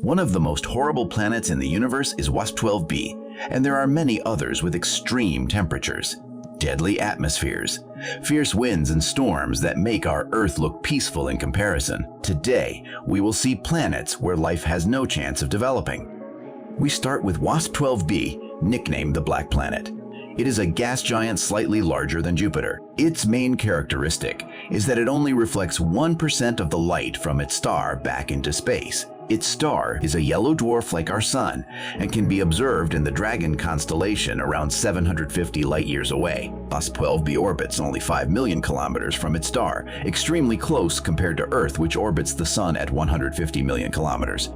One of the most horrible planets in the universe is WASP-12b, and there are many others with extreme temperatures, deadly atmospheres, fierce winds and storms that make our Earth look peaceful in comparison. Today, we will see planets where life has no chance of developing. We start with WASP-12b, nicknamed the Black Planet. It is a gas giant slightly larger than Jupiter. Its main characteristic is that it only reflects 1% of the light from its star back into space. Its star is a yellow dwarf like our Sun and can be observed in the Dragon constellation around 750 light-years away. WASP-12b orbits only 5 million kilometers from its star, extremely close compared to Earth, which orbits the Sun at 150 million kilometers.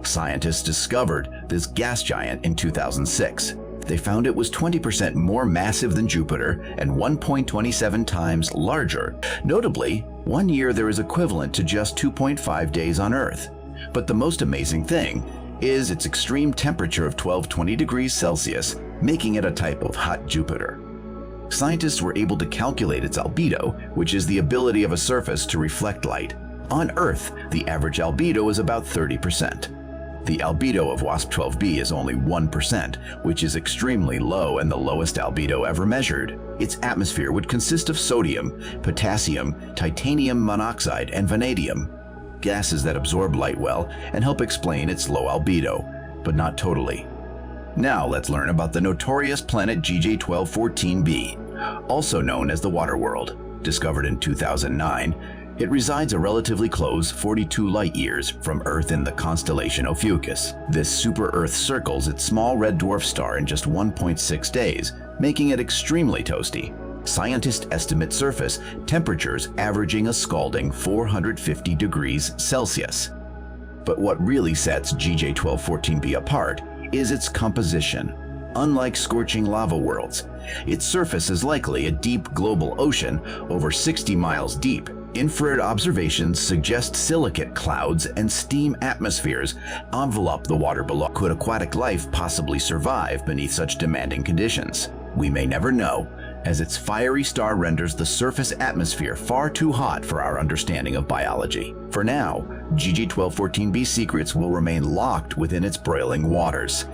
Scientists discovered this gas giant in 2006. They found it was 20% more massive than Jupiter and 1.27 times larger. Notably, 1 year there is equivalent to just 2.5 days on Earth. But the most amazing thing is its extreme temperature of 1220 degrees Celsius, making it a type of hot Jupiter. Scientists were able to calculate its albedo, which is the ability of a surface to reflect light. On Earth, the average albedo is about 30%. The albedo of WASP-12b is only 1%, which is extremely low and the lowest albedo ever measured. Its atmosphere would consist of sodium, potassium, titanium monoxide, and vanadium, gases that absorb light well and help explain its low albedo, but not totally. Now let's learn about the notorious planet GJ1214b, also known as the Water World. Discovered in 2009, it resides a relatively close 42 light-years from Earth in the constellation Ophiuchus. This super-Earth circles its small red dwarf star in just 1.6 days, making it extremely toasty. Scientists estimate surface temperatures averaging a scalding 450 degrees Celsius. But what really sets GJ1214b apart is its composition. Unlike scorching lava worlds, its surface is likely a deep global ocean over 60 miles deep. Infrared observations suggest silicate clouds and steam atmospheres envelop the water below. Could aquatic life possibly survive beneath such demanding conditions? We may never know, as its fiery star renders the surface atmosphere far too hot for our understanding of biology. For now, GJ1214b's secrets will remain locked within its broiling waters.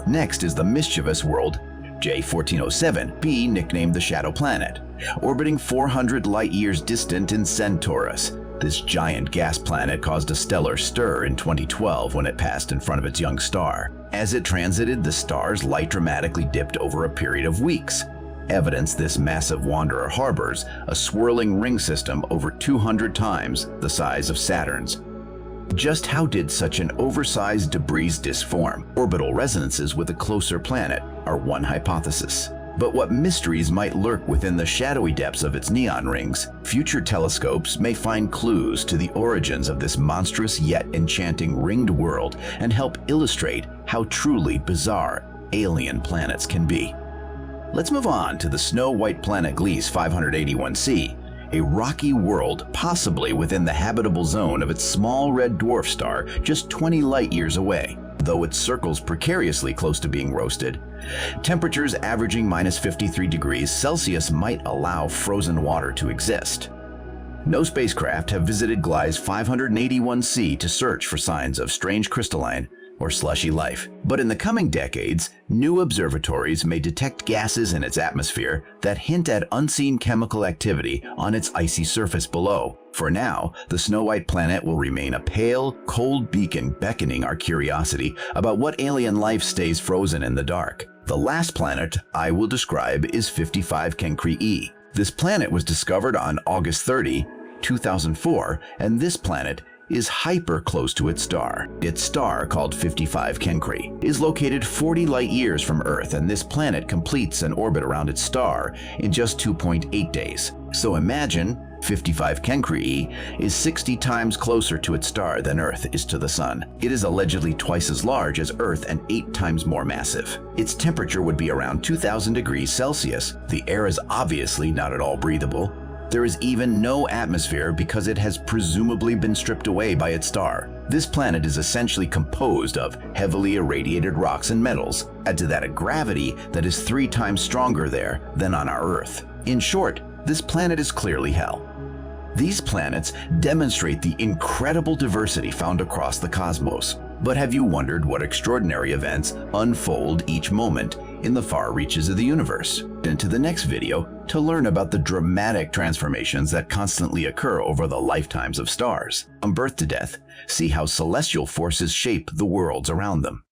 Next is the mischievous world J1407b, nicknamed the Shadow Planet, orbiting 400 light-years distant in Centaurus. This giant gas planet caused a stellar stir in 2012 when it passed in front of its young star. As it transited, the star's light dramatically dipped over a period of weeks. Evidence this massive wanderer harbors a swirling ring system over 200 times the size of Saturn's. Just how did such an oversized debris disk form? Orbital resonances with a closer planet are one hypothesis. But what mysteries might lurk within the shadowy depths of its neon rings? Future telescopes may find clues to the origins of this monstrous yet enchanting ringed world and help illustrate how truly bizarre alien planets can be. Let's move on to the snow-white planet Gliese 581c, a rocky world possibly within the habitable zone of its small red dwarf star just 20 light-years away. Though it circles precariously close to being roasted, temperatures averaging -53 degrees Celsius might allow frozen water to exist. No spacecraft have visited Gliese 581c to search for signs of strange crystalline or slushy life. But in the coming decades, new observatories may detect gases in its atmosphere that hint at unseen chemical activity on its icy surface below. For now, the snow-white planet will remain a pale, cold beacon beckoning our curiosity about what alien life stays frozen in the dark. The last planet I will describe is 55 Cancri e. This planet was discovered on August 30, 2004, and this planet is hyper close to its star. Its star, called 55 Cancri, is located 40 light-years from Earth, and this planet completes an orbit around its star in just 2.8 days. So imagine 55 Cancri is 60 times closer to its star than Earth is to the Sun. It is allegedly twice as large as Earth and 8 times more massive. Its temperature would be around 2,000 degrees Celsius. The air is obviously not at all breathable. There is even no atmosphere because it has presumably been stripped away by its star. This planet is essentially composed of heavily irradiated rocks and metals. Add to that a gravity that is 3 times stronger there than on our Earth. In short, this planet is clearly hell. These planets demonstrate the incredible diversity found across the cosmos. But have you wondered what extraordinary events unfold each moment in the far reaches of the universe? Into the next video to learn about the dramatic transformations that constantly occur over the lifetimes of stars. From birth to death, see how celestial forces shape the worlds around them.